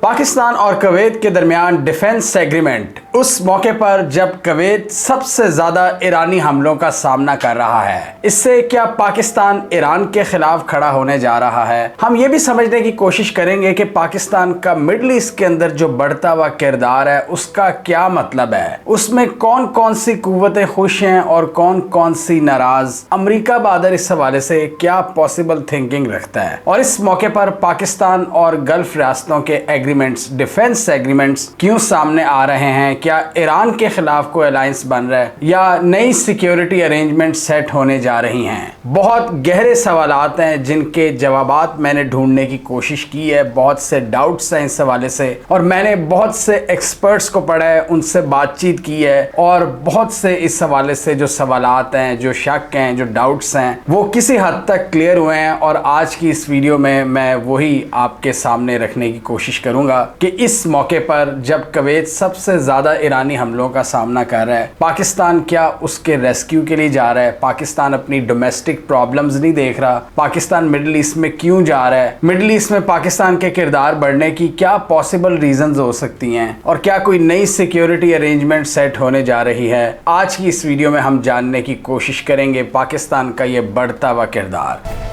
पाकिस्तान और कुवैत के दरमियान डिफेंस एग्रीमेंट उस मौके पर जब कुवैत सबसे ज्यादा ईरानी हमलों का सामना कर रहा है। इससे क्या पाकिस्तान ईरान के खिलाफ खड़ा होने जा रहा है? हम ये भी समझने की कोशिश करेंगे कि पाकिस्तान का मिडल ईस्ट के अंदर जो बढ़ता हुआ किरदार है उसका क्या मतलब है, उसमें कौन कौन सी कुव्वतें खुश हैं और कौन कौन सी नाराज। अमेरिका बादर इस हवाले से क्या पॉसिबल थिंकिंग रखता है और इस मौके पर पाकिस्तान और गल्फ रियासतों के एग्रीमेंट्स, डिफेंस एग्रीमेंट्स क्यों सामने आ रहे हैं? क्या ईरान के खिलाफ कोई अलायंस बन रहा है या नई सिक्योरिटी अरेंजमेंट सेट होने जा रही हैं? बहुत गहरे सवालात हैं जिनके जवाबात मैंने ढूंढने की कोशिश की है। बहुत से डाउट्स हैं इस हवाले से और मैंने बहुत से एक्सपर्ट्स को पढ़ा है, उनसे बातचीत की है और बहुत से इस हवाले से जो सवालात हैं, जो शक हैं, जो डाउट्स हैं वो किसी हद तक क्लियर हुए हैं। और आज की इस वीडियो में मैं वही आपके सामने रखने की कोशिश करूंगा कि इस मौके पर जब कुवैत सबसे ज्यादा ईरानी हमलों का सामना कर रहा है, पाकिस्तान क्या उसके रेस्क्यू के लिए जा रहा है? पाकिस्तान अपनी डोमेस्टिक प्रॉब्लम्स नहीं देख रहा? पाकिस्तान मिडिल ईस्ट में क्यों जा रहा है? मिडिल ईस्ट में पाकिस्तान के किरदार बढ़ने की क्या पॉसिबल रीजंस हो सकती हैं और क्या कोई नई सिक्योरिटी अरेंजमेंट सेट होने जा रही है? आज की इस वीडियो में हम जानने की कोशिश करेंगे पाकिस्तान का ये बढ़ता हुआ किरदार।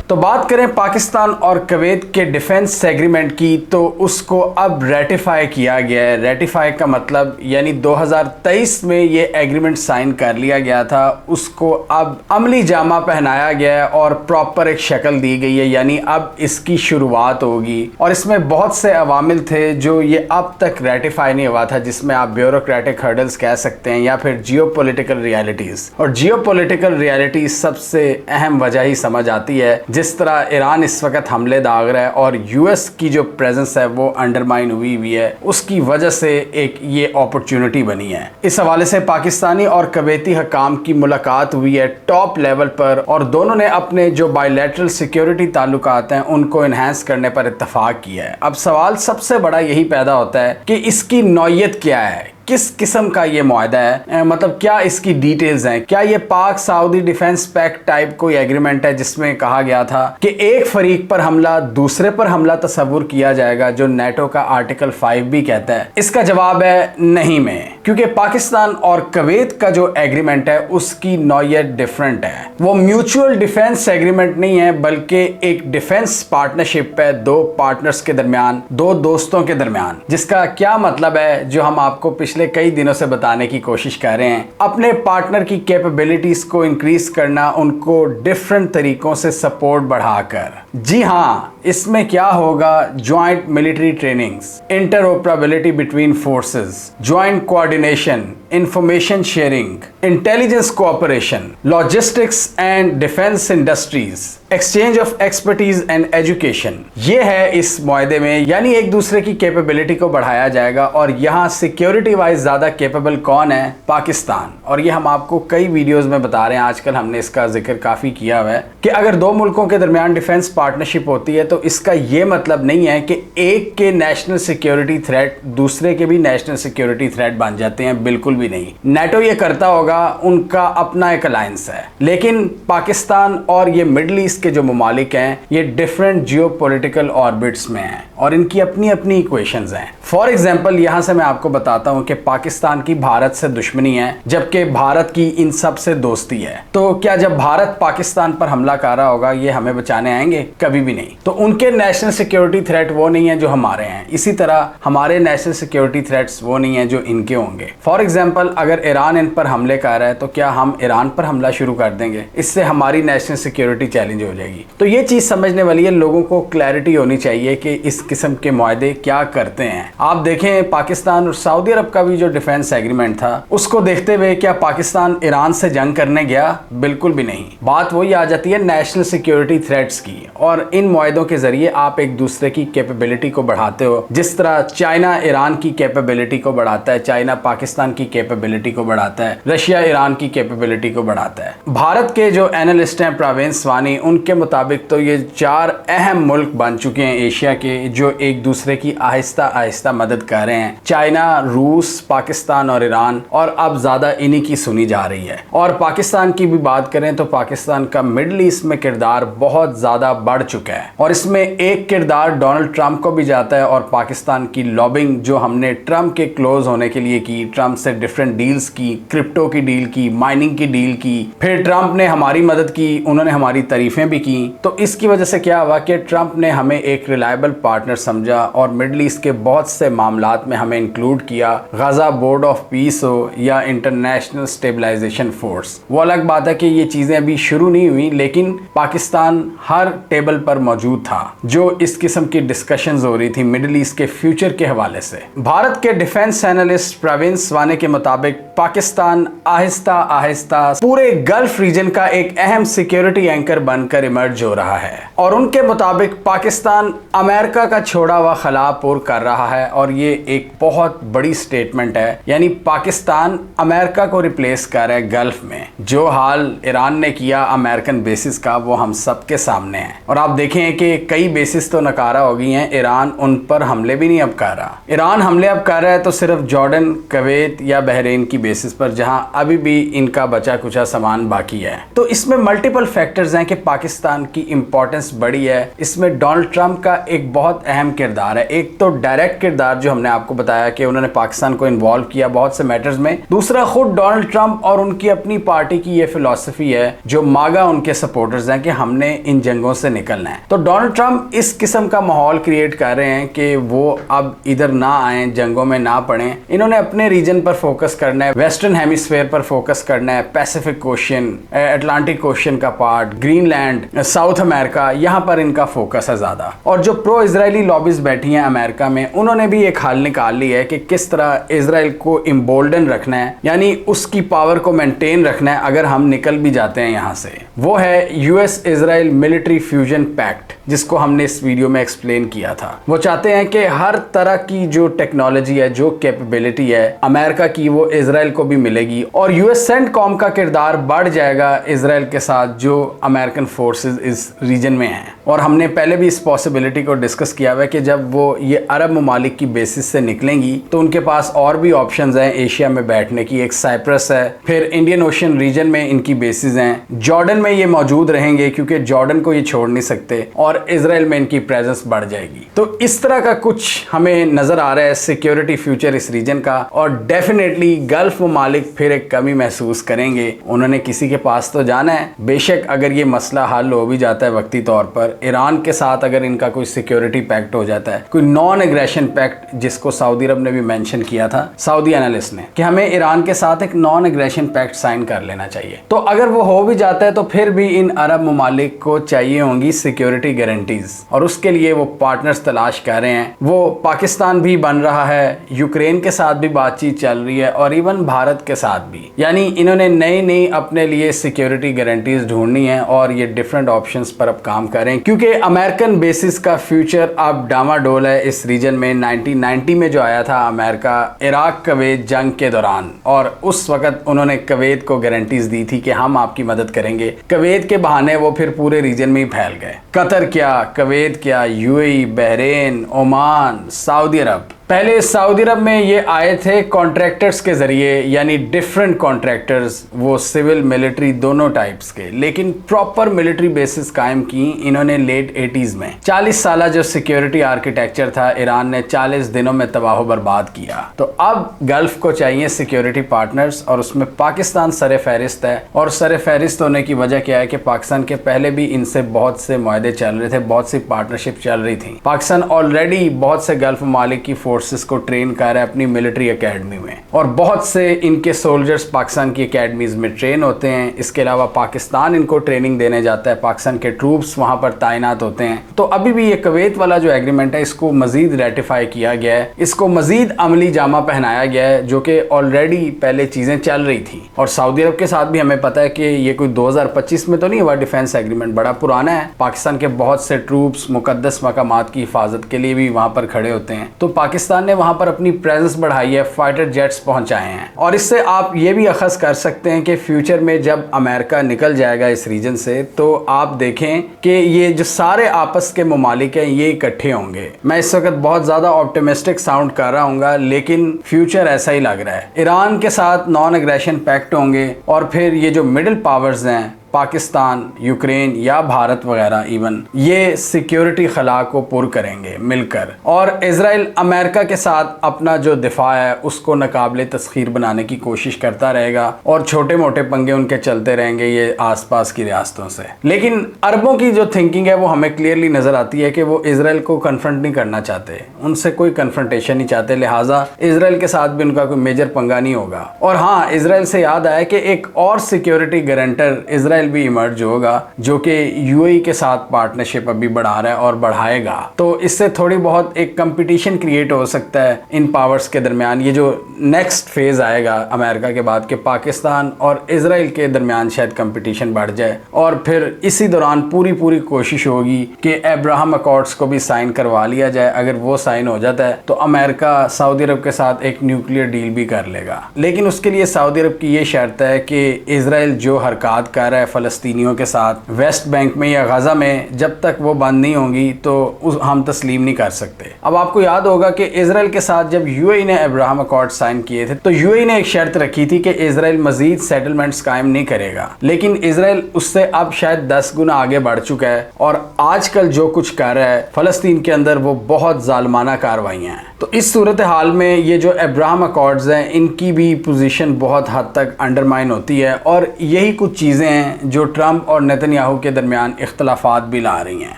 तो बात करें पाकिस्तान और कुवैत के डिफेंस एग्रीमेंट की, तो उसको अब रेटिफाई किया गया है। रेटिफाई का मतलब यानी 2023 में ये एग्रीमेंट साइन कर लिया गया था, उसको अब अमली जामा पहनाया गया है और प्रॉपर एक शक्ल दी गई है, यानी अब इसकी शुरुआत होगी। और इसमें बहुत से अवामिल थे जो ये अब तक रेटिफाई नहीं हुआ था, जिसमें आप ब्यूरोक्रेटिक हर्डल्स कह सकते हैं या फिर जियोपॉलिटिकल रियलिटीज। और जियोपॉलिटिकल रियलिटीज सबसे अहम वजह ही समझ आती है जिस तरह ईरान इस वक्त हमले दाग रहा है और यूएस की जो प्रेजेंस है वो अंडरमाइन हुई है, उसकी वजह से एक ये अपॉर्चुनिटी बनी है। इस हवाले से पाकिस्तानी और कुवैती हकाम की मुलाकात हुई है टॉप लेवल पर और दोनों ने अपने जो बायलैटरल सिक्योरिटी ताल्लुकात हैं उनको इन्हांस करने पर इत्तफाक किया है। अब सवाल सबसे बड़ा यही पैदा होता है कि इसकी नौयत क्या है, किस किस्म का ये मुआहदा है, मतलब क्या इसकी डिटेल्स हैं? क्या ये पाक सऊदी डिफेंस पैक्ट टाइप कोई एग्रीमेंट है जिसमें कहा गया था कि एक फरीक पर हमला दूसरे पर हमला तस्वुर किया जाएगा, जो नेटो का आर्टिकल 5 भी कहता है? इसका जवाब है नहीं में, क्योंकि पाकिस्तान और कुवैत का जो एग्रीमेंट है उसकी नौयत डिफरेंट है। वो म्यूचुअल डिफेंस एग्रीमेंट नहीं है बल्कि एक डिफेंस पार्टनरशिप है दो पार्टनर्स के दरमियान, दो दोस्तों के दरमियान। जिसका क्या मतलब है जो हम आपको पिछले कई दिनों से बताने की कोशिश कर रहे हैं, अपने पार्टनर की कैपेबिलिटीज को इंक्रीज करना, उनको डिफरेंट तरीकों से सपोर्ट बढ़ाकर। जी हाँ, इसमें क्या होगा? Joint military trainings, interoperability between forces, joint coordination, information sharing, intelligence cooperation, logistics and defence industries, exchange of expertise and education. ये है इस मुआहदे में, यानी एक दूसरे की कैपेबिलिटी को बढ़ाया जाएगा। और यहाँ सिक्योरिटी वाइज ज्यादा कैपेबल कौन है? पाकिस्तान। और ये हम आपको कई वीडियोस में बता रहे हैं, आजकल हमने इसका जिक्र काफी किया हुआ है कि अगर दो मुल्कों के दरमियान डिफेंस पार्टनरशिप होती है तो इसका ये मतलब नहीं है कि एक के नेशनल सिक्योरिटी थ्रेट दूसरे के भी नेशनल सिक्योरिटी थ्रेट बन जाते हैं, बिल्कुल भी नहीं। नेटो ये करता होगा, उनका अपना एक अलायंस है, लेकिन पाकिस्तान और ये मिडल ईस्ट के जो ममालिक हैं ये डिफरेंट जियोपॉलिटिकल ऑर्बिट्स में हैं और इनकी अपनी अपनी इक्वेशंस हैं। फॉर एग्जांपल यहां से मैं आपको बताता हूं कि पाकिस्तान की भारत से दुश्मनी है जबकि भारत की इन सब से दोस्ती है। तो क्या जब भारत पाकिस्तान पर हमला कर रहा होगा ये हमें बचाने आएंगे? कभी भी नहीं। तो उनके नेशनल सिक्योरिटी थ्रेट वो नहीं है जो हमारे हैं, इसी तरह हमारे नेशनल सिक्योरिटी थ्रेट्स वो नहीं है जो इनके होंगे। फॉर एग्जांपल अगर ईरान इन पर हमले कर रहा है तो क्या हम ईरान पर हमला शुरू कर देंगे? इससे हमारी नेशनल सिक्योरिटी चैलेंज हो जाएगी। तो ये चीज समझने वाली है, लोगों को क्लैरिटी होनी चाहिए कि इस किस्म के मुआहदे क्या करते हैं। आप देखें पाकिस्तान और सऊदी अरब का भी जो डिफेंस एग्रीमेंट था उसको देखते हुए क्या पाकिस्तान ईरान से जंग करने गया? बिल्कुल भी नहीं। बात वही आ जाती है नेशनल सिक्योरिटी थ्रेट्स की और इन मुआहदों के जरिए आप एक दूसरे की कैपेबिलिटी को बढ़ाते हो। जिस तरह चाइना ईरान की कैपेबिलिटी को बढ़ाता है, चाइना पाकिस्तान की कैपेबिलिटी को बढ़ाता है, रशिया ईरान की कैपेबिलिटी को बढ़ाता है। भारत के जो एनालिस्ट हैं प्रवीण स्वानी, उनके मुताबिक तो ये 4 अहम मुल्क बन चुके हैं एशिया के जो एक दूसरे की आहिस्ता आहिस्ता मदद कर रहे हैं। चाइना, रूस, पाकिस्तान और ईरान, और अब ज्यादा इन्हीं की सुनी जा रही है। और पाकिस्तान की भी बात करें तो पाकिस्तान का मिडल ईस्ट में किरदार बहुत ज्यादा बढ़ चुका है और इसमें एक किरदार डोनाल्ड ट्रंप को भी जाता है और पाकिस्तान की लॉबिंग जो हमने ट्रंप के क्लोज होने के लिए की, ट्रंप से डिफरेंट डील्स की, क्रिप्टो की डील की, माइनिंग की डील की, फिर ट्रंप ने हमारी मदद की, उन्होंने हमारी तारीफें भी की। तो इसकी वजह से क्या हुआ कि ट्रंप ने हमें एक रिलायबल पार्टनर समझा और मिडल ईस्ट के बहुत से मामलात में हमें इंक्लूड किया। गजा बोर्ड ऑफ पीस हो या इंटरनेशनल स्टेबलाइजेशन फोर्स, वो अलग बात है कि ये चीजें अभी शुरू नहीं हुई, लेकिन पाकिस्तान हर टेबल पर मौजूद था जो इस किस्म की डिस्कशंस हो रही थी मिडिल ईस्ट के फ्यूचर के हवाले से। भारत के डिफेंस एनालिस्ट प्रवीण स्वाने के मुताबिक पाकिस्तान आहिस्ता आहिस्ता पूरे गल्फ रीजन का एक अहम सिक्योरिटी एंकर बनकर इमर्ज हो रहा है और उनके मुताबिक पाकिस्तान अमेरिका का छोड़ा हुआ खला पूरा कर रहा है और ये एक बहुत बड़ी स्टेटमेंट है। यानी पाकिस्तान अमेरिका को रिप्लेस कर रहा है गल्फ में। जो हाल ईरान ने किया अमेरिकन बेसिस का, वो हम सबके सामने है और आप देखें कि कई बेसिस तो नकारा हो गई हैं, ईरान उन पर हमले भी नहीं अब कर रहा। ईरान हमले अब कर रहा है तो सिर्फ जॉर्डन, कुवैत या बहरीन की बेसिस पर, जहां अभी भी इनका बचा कुचा सामान बाकी है। तो इसमें मल्टीपल फैक्टर्स हैं कि पाकिस्तान की इंपॉर्टेंस बढ़ी है। इसमें डोनाल्ड ट्रंप का एक बहुत अहम किरदार है। एक तो डायरेक्ट किरदार जो हमने आपको बताया कि उन्होंने पाकिस्तान को इन्वॉल्व किया बहुत से मैटर्स में। दूसरा, खुद डोनाल्ड ट्रंप और उनकी अपनी पार्टी की ये फिलॉसफी है जो मागा उनके सपोर्टर्स हैं कि हमने इन जंगों से निकलना है। तो डोनाल्ड ट्रंप इस किस्म का माहौल क्रिएट कर रहे हैं कि वो अब इधर ना आए, जंगों में ना पड़े। इन्होंने अपने रीजन पर फोकस करना है, वेस्टर्न हेमिस्फेयर पर फोकस करना है, पैसिफिक ओशन, अटलांटिक ओशन का पार्ट, ग्रीनलैंड, साउथ अमेरिका, यहाँ पर इनका फोकस है ज्यादा। और जो प्रो इजरायली लॉबीज बैठी हैं अमेरिका में, उन्होंने भी एक हल निकाल ली है कि किस तरह इजराइल को इम्बोल्डन रखना है, यानी उसकी पावर को मेंटेन रखना है अगर हम निकल भी जाते हैं यहाँ से। वो है US Israel military fusion pact, जिसको हमने इस वीडियो में एक्सप्लेन किया था। वो चाहते हैं कि हर तरह की जो टेक्नोलॉजी है, जो कैपेबिलिटी है अमेरिका की, वो इजराइल को भी मिलेगी और यूएस सेंटकॉम का किरदार बढ़ जाएगा इजराइल के साथ जो अमेरिकन फोर्सेस इस रीजन में हैं। और हमने पहले भी इस पॉसिबिलिटी को डिस्कस किया हुआ है कि जब वो ये अरब ममालिक की बेसिस से निकलेंगी तो उनके पास और भी ऑप्शंस हैं एशिया में बैठने की। एक साइप्रस है, फिर इंडियन ओशन रीजन में इनकी बेसिस हैं, जॉर्डन में ये मौजूद रहेंगे क्योंकि जॉर्डन को ये छोड़ नहीं सकते, और इजराइल में इनकी प्रेजेंस बढ़ जाएगी। तो इस तरह का कुछ हमें नजर आ रहा है सिक्योरिटी फ्यूचर इस रीजन का। और डेफिनेटली गल्फ ममालिक फिर एक कमी महसूस करेंगे। उन्होंने किसी के पास तो जाना है। बेशक अगर ये मसला हल हो भी जाता है वक्ती तौर पर, ईरान के साथ अगर इनका कोई सिक्योरिटी पैक्ट हो जाता है, कोई नॉन एग्रेशन पैक्ट, जिसको सऊदी अरब ने भी मेंशन किया था, सऊदी एनालिस्ट ने, कि हमें ईरान के साथ एक नॉन एग्रेशन पैक्ट साइन कर लेना चाहिए। तो अगर वो हो भी जाता है तो फिर भी इन अरब ममालिक को चाहिए होंगी सिक्योरिटी गारंटीज और उसके लिए वो पार्टनर्स तलाश कर रहे हैं। वो पाकिस्तान भी बन रहा है, यूक्रेन के साथ भी बातचीत चल रही है और इवन भारत के साथ भी। यानी इन्होंने नई नई अपने लिए सिक्योरिटी गारंटीज ढूंढनी है और ये डिफरेंट ऑप्शंस पर अब काम करें क्योंकि अमेरिकन बेसिस का फ्यूचर अब डामाडोल है इस रीजन में। 1990 में जो आया था अमेरिका इराक कुवैत जंग के दौरान, और उस वक्त उन्होंने कुवैत को गारंटीज दी थी कि हम आपकी मदद करेंगे। कुवैत के बहाने वो फिर पूरे रीजन में ही फैल गए। कतर क्या, कुवैत क्या, यूएई, बहरीन, ओमान, सऊदी अरब। पहले सऊदी अरब में ये आए थे कॉन्ट्रैक्टर्स के जरिए, यानी डिफरेंट कॉन्ट्रैक्टर्स, वो सिविल मिलिट्री दोनों टाइप्स के, लेकिन प्रॉपर मिलिट्री बेसिस कायम की इन्होंने लेट 80s में। 40 साल जो सिक्योरिटी आर्किटेक्चर था ईरान ने 40 दिनों में तबाह बर्बाद किया। तो अब गल्फ को चाहिए सिक्योरिटी पार्टनर्स और उसमें पाकिस्तान सरे फहरिस्त है। और सरे फहरिस्त होने की वजह क्या है कि पाकिस्तान के पहले भी इनसे बहुत से मुआहदे चल रहे थे, बहुत सी पार्टनरशिप चल रही थी। पाकिस्तान ऑलरेडी बहुत से गल्फ ममालिक की फोर्सेस को ट्रेन कर रहा है अपनी मिलिट्री एकेडमी में, और बहुत से इनके सोल्जर्स पाकिस्तान की एकेडमीज में ट्रेन होते हैं। इसके अलावा पाकिस्तान इनको ट्रेनिंग देने जाता है, पाकिस्तान के ट्रूप्स वहां पर तैनात होते हैं। तो अभी भी ये कुवैत वाला जो एग्रीमेंट है इसको मजीद रेटिफाई किया गया है, इसको मजीद अमली जामा पहनाया गया है, जो कि ऑलरेडी पहले चीजें चल रही थी। और सऊदी अरब के साथ भी हमें पता है कि ये कोई 2025 में तो नहीं हुआ डिफेंस एग्रीमेंट, बड़ा पुराना है। पाकिस्तान के बहुत से ट्रूप्स मुकद्दस मकामात की हिफाजत के लिए भी वहां पर खड़े होते हैं। तो पाकिस्तान ने वहां पर अपनी प्रेजेंस बढ़ाई है, फाइटर जेट्स पहुंचाए हैं। और इससे आप ये भी अखज़ कर सकते हैं कि फ्यूचर में जब अमेरिका निकल जाएगा इस रीजन से, तो आप देखें कि ये जो सारे आपस के ममालिक हैं ये इकट्ठे होंगे। मैं इस वक्त बहुत ज़्यादा ऑप्टिमिस्टिक साउंड कर रहा हूँ, लेकिन फ्यूचर ऐसा ही लग रहा है। ईरान के साथ नॉन एग्रेशन पैक्ट होंगे, और फिर ये जो मिडिल पावर्स हैं पाकिस्तान, यूक्रेन या भारत वगैरह, इवन ये सिक्योरिटी खला को पुर करेंगे मिलकर। और इजराइल अमेरिका के साथ अपना जो दिफा है उसको नाकाबिले तस्खीर बनाने की कोशिश करता रहेगा, और छोटे मोटे पंगे उनके चलते रहेंगे ये आसपास की रियासतों से। लेकिन अरबों की जो थिंकिंग है वो हमें क्लियरली नजर आती है कि वो इजराइल को कन्फ्रंट नहीं करना चाहते, उनसे कोई कन्फ्रंटेशन नहीं चाहते, लिहाजा इजराइल के साथ भी उनका कोई मेजर पंगा नहीं होगा। और हाँ, इजराइल से याद आया कि एक और सिक्योरिटी गारंटर इजराइल भी इमर्ज होगा, जो कि यूएई के साथ पार्टनरशिप अभी बढ़ा रहा है और बढ़ाएगा। तो इससे थोड़ी बहुत एक कंपटीशन क्रिएट हो सकता है इन पावर्स के दरमियान। ये जो नेक्स्ट फेज आएगा अमेरिका के बाद, कि पाकिस्तान और इजराइल के दरमियान शायद कंपटीशन बढ़ जाए, और फिर इसी दौरान पूरी कोशिश होगी कि अब्राहम अकॉर्ड्स को भी साइन करवा लिया जाए। अगर वो साइन हो जाता है तो अमेरिका सऊदी अरब के साथ एक न्यूक्लियर डील भी कर लेगा। लेकिन उसके लिए सऊदी अरब की ये शर्त है कि इजराइल जो हरकत कर रहा है फलस्तीनियों के साथ वेस्ट बैंक में या गजा में, जब तक वो बंद नहीं होंगी तो हम तस्लीम नहीं कर सकते। अब आपको याद होगा कि इजराइल के साथ जब यूएई ने अब्राहम अकॉर्ड साइन किए थे, तो यूएई ने एक शर्त रखी थी कि इजराइल मजीद सेटलमेंट्स कायम नहीं करेगा। लेकिन इजराइल उससे अब शायद 10 गुना आगे बढ़ चुका है, और आजकल जो कुछ कर रहा है फलस्तीन के अंदर वो बहुत जालमाना कार्रवाइयां हैं। तो इस सूरत हाल में ये जो अब्राहम अकॉर्ड्स हैं इनकी भी पोजीशन बहुत हद तक अंडरमाइन होती है, और यही कुछ चीजें हैं जो ट्रंप और नेतन्याहू के दरमियान इख्तलाफात भी ला रही हैं।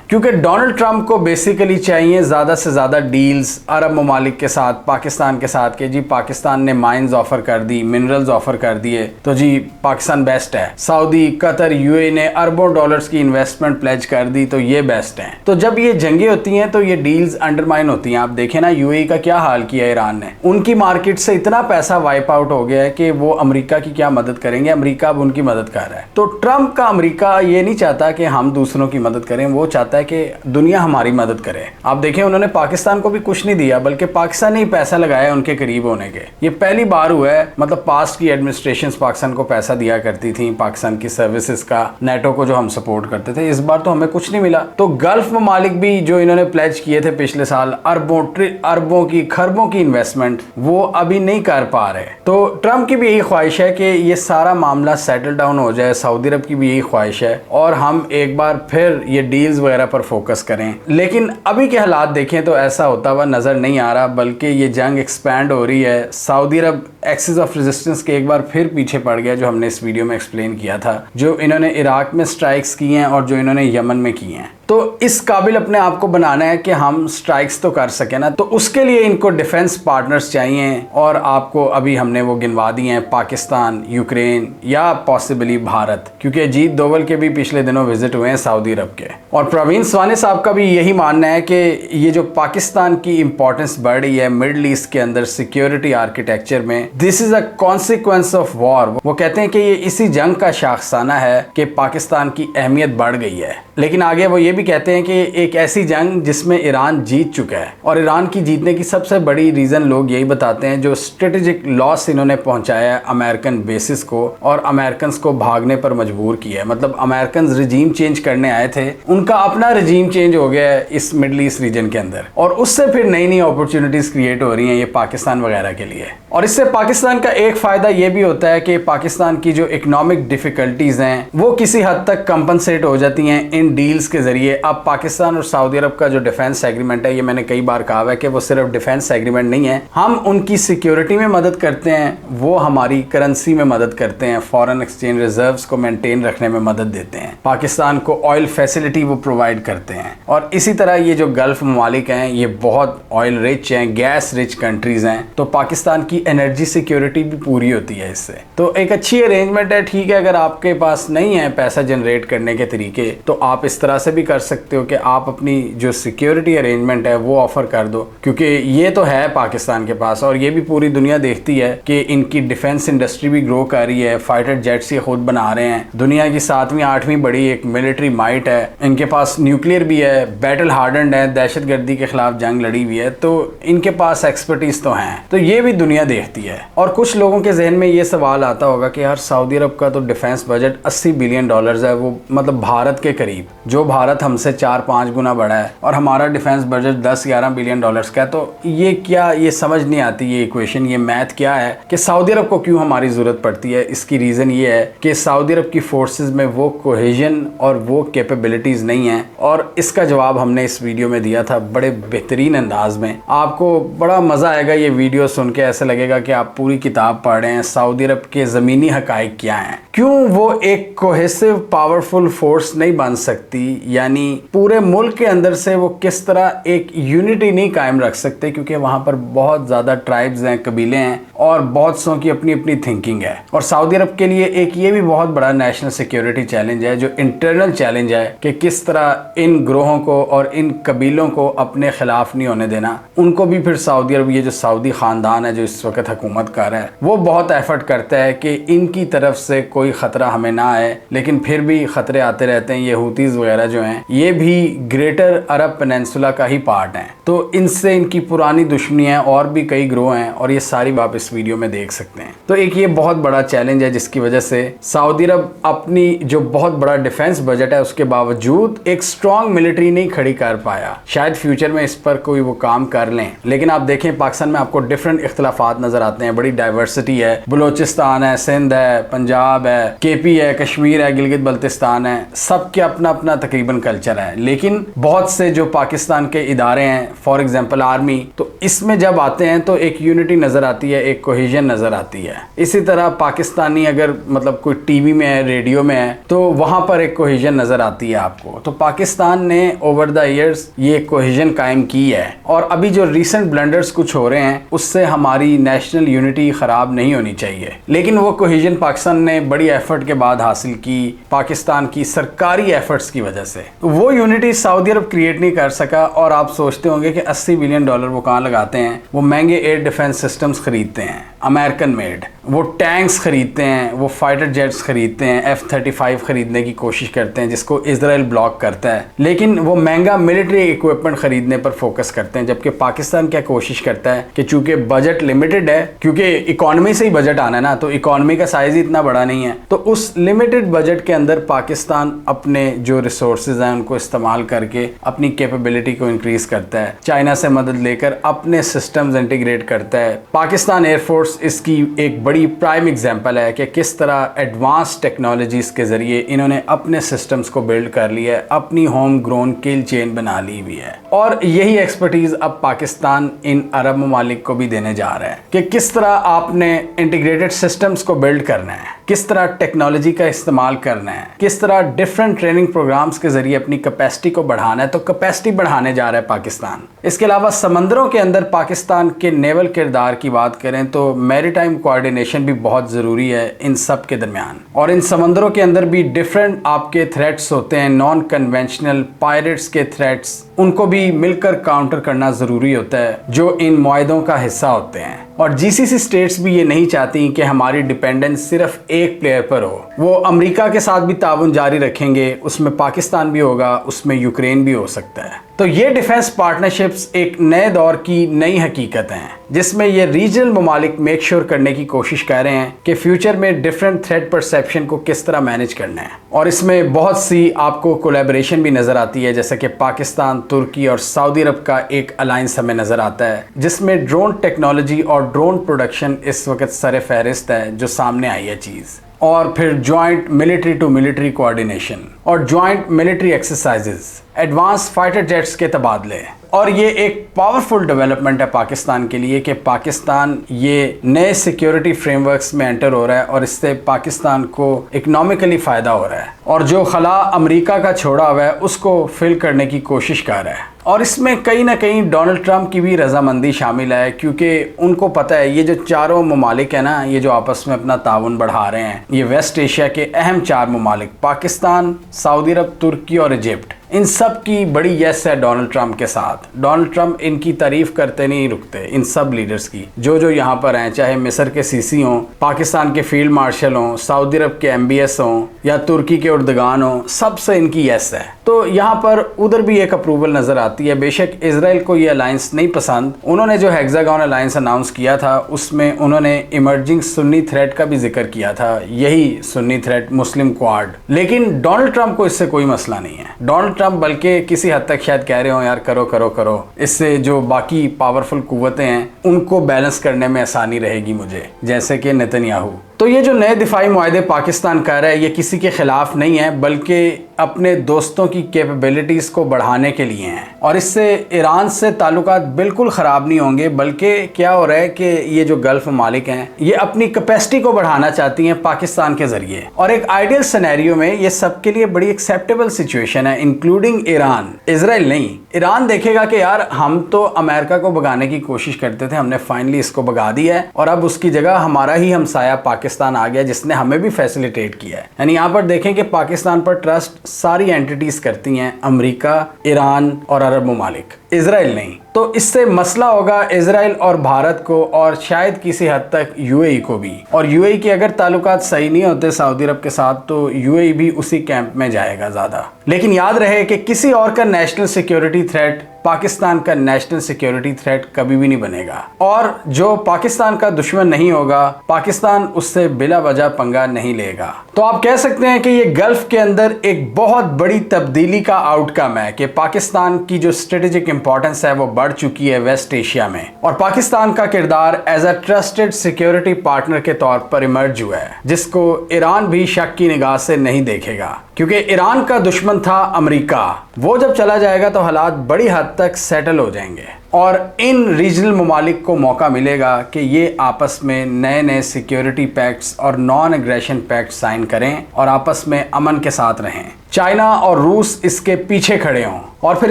क्योंकि डोनाल्ड ट्रंप को बेसिकली चाहिए ज्यादा से ज्यादा डील्स अरब ममालिक के साथ, पाकिस्तान के साथ, कि जी पाकिस्तान ने माइंस ऑफर कर दी, मिनरल्स ऑफर कर दिए, तो जी पाकिस्तान बेस्ट है। सऊदी, कतर, यूएई ने अरबों डॉलर्स की इन्वेस्टमेंट प्लेज कर दी, तो ये बेस्ट है। तो जब ये जंगें होती हैं तो ये डील्स अंडरमाइन होती हैं। आप देखें ना यूएई का क्या हाल किया ईरान ने, उनकी मार्केट से इतना पैसा वाइप आउट हो गया है कि वो अमेरिका की क्या मदद करेंगे, अमेरिका अब उनकी मदद कर रहा है। तो ट्रंप का अमेरिका ये नहीं चाहता कि हम दूसरों की मदद करें, वो चाहता है कि दुनिया हमारी मदद करे। आप देखें उन्होंने पाकिस्तान को भी कुछ नहीं दिया, बल्कि पाकिस्तान ने ही पैसा लगाया उनके करीब होने के। ये पहली बार हुआ है, मतलब पास्ट की एडमिनिस्ट्रेशंस पाकिस्तान को पैसा दिया करती थी, पाकिस्तान की सर्विसेज का, नेटो को जो हम सपोर्ट करते थे। इस बार तो हमें कुछ नहीं मिला। तो गल्फ ममालिक भी जो इन्होंने प्लेज किए थे पिछले साल अरबों की खरबों की इन्वेस्टमेंट, वो अभी नहीं कर पा रहे। तो ट्रंप की भी यही ख्वाहिश है कि ये सारा मामला सेटल डाउन हो जाए, सऊदी अरब की भी यही ख्वाहिश है, और हम एक बार फिर ये डील्स वगैरह पर फोकस करें। लेकिन अभी के हालात देखें तो ऐसा होता हुआ नजर नहीं आ रहा, बल्कि ये जंग एक्सपैंड हो रही है। Saudi Arab axis of resistance के एक बार फिर पीछे पड़ गया, जो हमने इस वीडियो में एक्सप्लेन किया था, जो इन्होंने इराक में स्ट्राइक्स की हैं और जो इन्होंने यमन में की हैं। तो इस काबिल अपने आप को बनाना है कि हम स्ट्राइक्स तो कर सकें ना, तो उसके लिए इनको डिफेंस पार्टनर्स चाहिए, और आपको अभी हमने वो गिनवा दिए हैं, पाकिस्तान, यूक्रेन या पॉसिबली भारत, क्योंकि अजीत दोवल के भी पिछले दिनों विजिट हुए हैं सऊदी अरब के। और प्रवीण स्वाने साहब का भी यही मानना है कि ये जो पाकिस्तान की इंपॉर्टेंस बढ़ रही है मिडल ईस्ट के अंदर सिक्योरिटी आर्किटेक्चर में, this is a consequence of war. वो कहते हैं कि ये इसी जंग का शाखसाना है कि पाकिस्तान की अहमियत बढ़ गई है। लेकिन आगे वो ये भी कहते हैं कि एक ऐसी जंग जिसमें ईरान जीत चुका है, और ईरान की जीतने की सबसे बड़ी रीजन लोग यही बताते हैं, जो स्ट्रेटेजिक लॉस इन्होंने पहुंचाया है अमेरिकन बेसिस को, और अमेरिकन को भागने पर मजबूर किया है। मतलब अमेरिकन रिजीम चेंज करने आए थे, उनका अपना रिजीम चेंज हो गया है इस मिडल ईस्ट रीजन के अंदर, और उससे फिर नई नई अपॉर्चुनिटीज क्रिएट हो रही हैं ये पाकिस्तान वगैरह के लिए। और इससे पाकिस्तान का एक फायदा ये भी होता है कि पाकिस्तान की जो इकोनॉमिक डिफिकल्टीज हैं वो किसी हद तक कंपनसेट हो जाती हैं इन डील्स के जरिए देखिए, अब पाकिस्तान और सऊदी अरब का जो डिफेंस एग्रीमेंट है, ये मैंने कई बार कहा है कि वो सिर्फ डिफेंस एग्रीमेंट नहीं है। हम उनकी सिक्योरिटी में मदद करते हैं, वो हमारी करेंसी में मदद करते हैं, फॉरेन एक्सचेंज रिजर्व्स को मेंटेन रखने में मदद देते हैं, पाकिस्तान को ऑयल फैसिलिटी वो प्रोवाइड करते हैं। और इसी तरह ये जो गल्फ ममालिक हैं, ये बहुत ऑयल रिच हैं, गैस रिच कंट्रीज हैं, तो पाकिस्तान की एनर्जी सिक्योरिटी भी पूरी होती है इससे। तो एक अच्छी अरेंजमेंट है। ठीक है, अगर आपके पास नहीं है पैसा जनरेट करने के तरीके, तो आप इस तरह से भी कर सकते हो कि आप अपनी जो सिक्योरिटी अरेंजमेंट है वो ऑफर कर दो, क्योंकि ये तो है पाकिस्तान के पास, और ये भी पूरी दुनिया देखती है कि इनकी डिफेंस इंडस्ट्री भी ग्रो कर रही है। फाइटर जेट्स ये खुद बना रहे हैं, दुनिया की 7वीं 8वीं बड़ी एक मिलिट्री माइट है, इनके पास न्यूक्लियर भी है, बैटल हार्डन्ड है, दहशतगर्दी के खिलाफ जंग लड़ी हुई है, तो इनके पास एक्सपर्टीज तो हैं। तो ये भी दुनिया देखती है। और कुछ लोगों के जहन में ये सवाल आता होगा कि यार सऊदी अरब का तो डिफेंस बजट $80 बिलियन है, वो मतलब भारत के करीब, जो भारत हमसे 4-5 गुना बड़ा है, और हमारा डिफेंस बजट $10-11 बिलियन का है। तो ये क्या, ये समझ नहीं आती ये इक्वेशन, ये मैथ क्या है कि सऊदी अरब को क्यों हमारी ज़रूरत पड़ती है। इसकी रीज़न ये है कि सऊदी अरब की फोर्सेस में वो कोहेजन और वो कैपेबिलिटीज़ नहीं है, और इसका जवाब हमने इस वीडियो में दिया था बड़े बेहतरीन अंदाज में। आपको बड़ा मज़ा आएगा ये वीडियो सुन के, ऐसा लगेगा कि आप पूरी किताब पढ़ रहे हैं। सऊदी अरब के ज़मीनी हक़ाइक़ क्या हैं, क्यों वो एक कोहेसिव पावरफुल फोर्स नहीं बन सकती, यानी पूरे मुल्क के अंदर से वो किस तरह एक यूनिटी नहीं कायम रख सकते, क्योंकि वहाँ पर बहुत ज़्यादा ट्राइब्स हैं, कबीले हैं, और बहुत सौ की अपनी अपनी थिंकिंग है। और सऊदी अरब के लिए एक ये भी बहुत बड़ा नेशनल सिक्योरिटी चैलेंज है, जो इंटरनल चैलेंज है कि किस तरह इन ग्रोहों को और इन कबीलों को अपने खिलाफ नहीं होने देना। उनको भी फिर सऊदी अरब, ये जो सऊदी ख़ानदान है जो इस वक्त हुकूमत कर रहा है, वो बहुत एफर्ट करता है कि इनकी तरफ से कोई ख़तरा हमें ना आए, लेकिन फिर भी ख़तरे आते रहते हैं। ये हूतीज़ वगैरह जो हैं, ये भी ग्रेटर अरब पेनिनसुला का ही पार्ट हैं, तो इनसे इनकी पुरानी दुश्मनी है, और भी कई ग्रोह हैं, और ये सारी आप इस वीडियो में देख सकते हैं। तो एक ये बहुत बड़ा चैलेंज है, जिसकी वजह से सऊदी अरब अपनी जो बहुत बड़ा डिफेंस बजट है उसके बावजूद एक स्ट्रॉन्ग मिलिट्री नहीं खड़ी कर पाया। शायद फ्यूचर में इस पर कोई वो काम कर लें, लेकिन आप देखें पाकिस्तान में आपको डिफरेंट इख्तलाफात नजर आते हैं, बड़ी डाइवर्सिटी है, बलूचिस्तान है, सिंध है, पंजाब है, केपी है, कश्मीर है, गिलगित बल्तिस्तान है, सबके अपना अपना तकरीबन कल्चर है। लेकिन बहुत से जो पाकिस्तान के इदारे हैं, फॉर एग्जाम्पल आर्मी, तो इसमें जब आते हैं तो एक यूनिटी नजर आती है, एक कोहेजन नजर आती है। इसी तरह पाकिस्तानी अगर मतलब कोई टीवी में है, रेडियो में है, तो वहां पर एक कोहेजन नजर आती है आपको। तो पाकिस्तान ने ओवर द ईयर्स ये कोहेजन कायम की है, और अभी जो रिसेंट ब्लंडर्स कुछ हो रहे हैं उससे हमारी नेशनल यूनिटी खराब नहीं होनी चाहिए। लेकिन वो कोहेजन पाकिस्तान ने बड़ी एफर्ट के बाद हासिल की, पाकिस्तान की सरकारी एफर्ट्स की वजह से। वो यूनिटी सऊदी अरब क्रिएट नहीं कर सका। और आप सोचते होंगे कि $80 बिलियन वो कहाँ लगाते हैं, वो महंगे एयर डिफेंस सिस्टम्स खरीदते हैं, अमेरिकन मेड, वो टैंक्स खरीदते हैं, वो फाइटर जेट्स खरीदते हैं, F-35 खरीदने की कोशिश करते हैं जिसको इजराइल ब्लॉक करता है, लेकिन वो महंगा मिलिट्री इक्विपमेंट खरीदने पर फोकस करते हैं। जबकि पाकिस्तान क्या कोशिश करता है कि चूंकि बजट लिमिटेड है, क्योंकि इकोनॉमी से ही बजट आना है ना, तो इकोनॉमी का साइज ही इतना बड़ा नहीं है, तो उस लिमिटेड बजट के अंदर पाकिस्तान अपने जो रिसोर्सेज हैं उनको इस्तेमाल करके अपनी कैपेबिलिटी को इंक्रीज करता है, चाइना से मदद लेकर अपने सिस्टम्स इंटीग्रेट करता है। पाकिस्तान एयरफोर्स इसकी एक बड़ी प्राइम एग्जांपल है कि किस तरह एडवांस टेक्नोलॉजीज के जरिए इन्होंने अपने सिस्टम्स को बिल्ड कर लिया है, अपनी होम ग्रोन किल चेन बना ली हुई है। और यही एक्सपर्टीज अब पाकिस्तान इन अरब ममालिक को भी देने जा रहा है कि किस तरह आपने इंटीग्रेटेड सिस्टम्स को बिल्ड करना है, किस तरह टेक्नोलॉजी का इस्तेमाल करना है, किस तरह डिफरेंट ट्रेनिंग प्रोग्राम्स के जरिए अपनी कैपेसिटी को बढ़ाना है। तो कैपेसिटी बढ़ाने जा रहा है पाकिस्तान। इसके अलावा समंदरों के अंदर पाकिस्तान के नेवल किरदार की बात करें तो मैरीटाइम कोऑर्डिनेशन भी बहुत ज़रूरी है इन सब के दरमियान। और इन समंदरों के अंदर भी डिफरेंट आपके थ्रेट्स होते हैं, नॉन कन्वेंशनल पायरेट्स के थ्रेट्स, उनको भी मिलकर काउंटर करना ज़रूरी होता है जो इन मुआहदों का हिस्सा होते हैं। और जीसीसी स्टेट्स भी ये नहीं चाहती कि हमारी डिपेंडेंस सिर्फ एक प्लेयर पर हो। वो अमेरिका के साथ भी ताउन जारी रखेंगे, उसमें पाकिस्तान भी होगा, उसमें यूक्रेन भी हो सकता है। तो ये डिफेंस पार्टनरशिप्स एक नए दौर की नई हकीकत हैं, जिसमें ये रीजनल ममालिक मेक श्योर करने की कोशिश कर रहे हैं कि फ्यूचर में डिफरेंट थ्रेट परसेप्शन को किस तरह मैनेज करना है। और इसमें बहुत सी आपको कोलैबोरेशन भी नजर आती है, जैसे कि पाकिस्तान, तुर्की और सऊदी अरब का एक अलायंस हमें नजर आता है, जिसमें ड्रोन टेक्नोलॉजी और ड्रोन प्रोडक्शन इस वक्त सर फहरिस्त है जो सामने आई है चीज़। और फिर joint military to military coordination और joint military exercises, advance fighter jets के तबादले। और ये एक पावरफुल डेवलपमेंट है पाकिस्तान के लिए कि पाकिस्तान ये नए सिक्योरिटी फ्रेमवर्क्स में एंटर हो रहा है और इससे पाकिस्तान को इकोनॉमिकली फ़ायदा हो रहा है और जो खला अमेरिका का छोड़ा हुआ है उसको फिल करने की कोशिश कर रहा है। और इसमें कहीं ना कहीं डोनाल्ड ट्रंप की भी रजामंदी शामिल है, क्योंकि उनको पता है ये जो चारों ममालिक है ना, ये जो आपस में अपना ताउन बढ़ा रहे हैं, ये वेस्ट एशिया के अहम 4 ममालिक पाकिस्तान, सऊदी अरब, तुर्की और इजिप्ट, इन सब की बड़ी यस है डोनाल्ड ट्रंप के साथ। डोनाल्ड ट्रंप इनकी तारीफ करते नहीं रुकते, इन सब लीडर्स की जो यहाँ पर हैं, चाहे मिस्र के सीसी हों, पाकिस्तान के फील्ड मार्शल हों, सऊदी अरब के MBS हों या तुर्की के उर्दगान हों, सबसे इनकी यस है। तो यहाँ पर उधर भी एक अप्रूवल नजर आती है। बेशक इजराइल को ये अलायंस नहीं पसंद, उन्होंने जो हेक्सागन अलायंस अनाउंस किया था उसमें उन्होंने इमर्जिंग सुन्नी थ्रेट का भी जिक्र किया था, यही सुन्नी थ्रेट मुस्लिम क्वाड। लेकिन डोनाल्ड ट्रंप को इससे कोई मसला नहीं है। डोनाल्ड ट्रंप बल्कि किसी हद तक शायद कह रहे हो यार करो करो करो, इससे जो बाकी पावरफुल कुव्वतें हैं उनको बैलेंस करने में आसानी रहेगी मुझे, जैसे कि नेतन्याहू। तो ये जो नए दिफाई मुआहदे पाकिस्तान कर रहा है ये किसी के खिलाफ नहीं है, बल्कि अपने दोस्तों की कैपेबिलिटीज़ को बढ़ाने के लिए हैं। और इससे ईरान से ताल्लुकात बिल्कुल ख़राब नहीं होंगे, बल्कि क्या हो रहा है कि ये जो गल्फ़ ममालिक हैं ये अपनी कैपेसिटी को बढ़ाना चाहती हैं पाकिस्तान के ज़रिए। और एक आइडियल सिनेरियो में ये सबके लिए बड़ी एक्सेप्टेबल सिचुएशन है, इंक्लूडिंग ईरान। इजराइल नहीं, ईरान देखेगा कि यार हम तो अमेरिका को भगाने की कोशिश करते थे, हमने फाइनली इसको भगा दिया है और अब उसकी जगह हमारा ही हमसाया पाकिस्तान आ गया जिसने हमें भी फैसिलिटेट किया है। यानी यहाँ पर देखें कि पाकिस्तान पर ट्रस्ट सारी एंटिटीज करती हैं, अमेरिका, ईरान और अरब ममालिक, इजराइल नहीं। तो इससे मसला होगा इजराइल और भारत को और शायद किसी हद तक UAE को भी। और UAE के अगर ताल्लुकात सही नहीं होते सऊदी अरब के साथ तो UAE भी उसी कैंप में जाएगा ज़्यादा। लेकिन याद रहे कि किसी और का नेशनल सिक्योरिटी थ्रेट पाकिस्तान का नेशनल सिक्योरिटी थ्रेट कभी भी नहीं बनेगा। और जो पाकिस्तान का दुश्मन नहीं होगा, पाकिस्तान उससे बिला वजह पंगा नहीं लेगा। तो आप कह सकते हैं कि ये गल्फ के अंदर एक बहुत बड़ी तब्दीली का आउटकम है कि पाकिस्तान की जो स्ट्रेटेजिक इंपॉर्टेंस है वो बढ़ चुकी है वेस्ट एशिया में, और पाकिस्तान का किरदार as a trusted security partner के तौर पर इमर्ज हुआ है, जिसको ईरान भी शक की निगाह से नहीं देखेगा। क्योंकि ईरान का दुश्मन था अमेरिका, वो जब चला जाएगा तो हालात बड़ी हद तक सेटल हो जाएंगे और इन रीजनल ममालिक को मौका मिलेगा कि ये आपस में नए नए सिक्योरिटी पैक्ट्स और नॉन एग्रेशन पैक्ट साइन करें और आपस में अमन के साथ रहें। चाइना और रूस इसके पीछे खड़े हों और फिर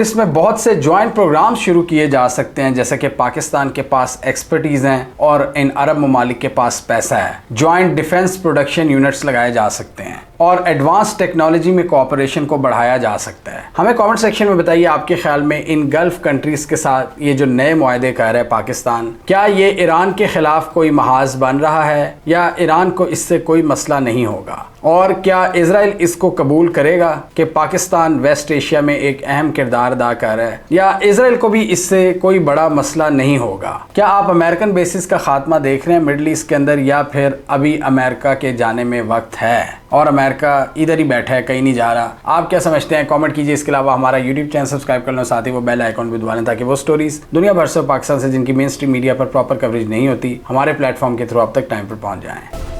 इसमें बहुत से ज्वाइंट प्रोग्राम शुरू किए जा सकते हैं, जैसे कि पाकिस्तान के पास एक्सपर्टीज हैं और इन अरब ममालिक के पास पैसा है। ज्वाइंट डिफेंस प्रोडक्शन यूनिट्स लगाए जा सकते हैं और एडवांस टेक्नोलॉजी में कोऑपरेशन को बढ़ाया जा सकता है। हमें कमेंट सेक्शन में बताइए आपके ख्याल में इन गल्फ कंट्रीज के साथ ये जो नए मुआहदे कर रहा है पाकिस्तान, क्या ये ईरान के खिलाफ कोई महाज बन रहा है या ईरान को इससे कोई मसला नहीं होगा? और क्या इजराइल इसको कबूल करेगा कि पाकिस्तान वेस्ट एशिया में एक अहम किरदार अदा कर रहा है, या इजराइल को भी इससे कोई बड़ा मसला नहीं होगा? क्या आप अमेरिकन बेसिस का खात्मा देख रहे हैं मिडल ईस्ट के अंदर, या फिर अभी अमेरिका के जाने में वक्त है और अमेरिका इधर ही बैठा है, कहीं नहीं जा रहा? आप क्या समझते हैं? कमेंट कीजिए। इसके अलावा हमारा यूट्यूब चैनल सब्सक्राइब कर लो, साथ ही वो बेल आइकॉन भी दबा लें ताकि वो स्टोरीज दुनिया भर से पाकिस्तान से जिनकी मेन स्ट्रीम मीडिया पर प्रॉपर कवरेज नहीं होती हमारे प्लेटफॉर्म के थ्रू आप तक टाइम पर पहुंच जाएं।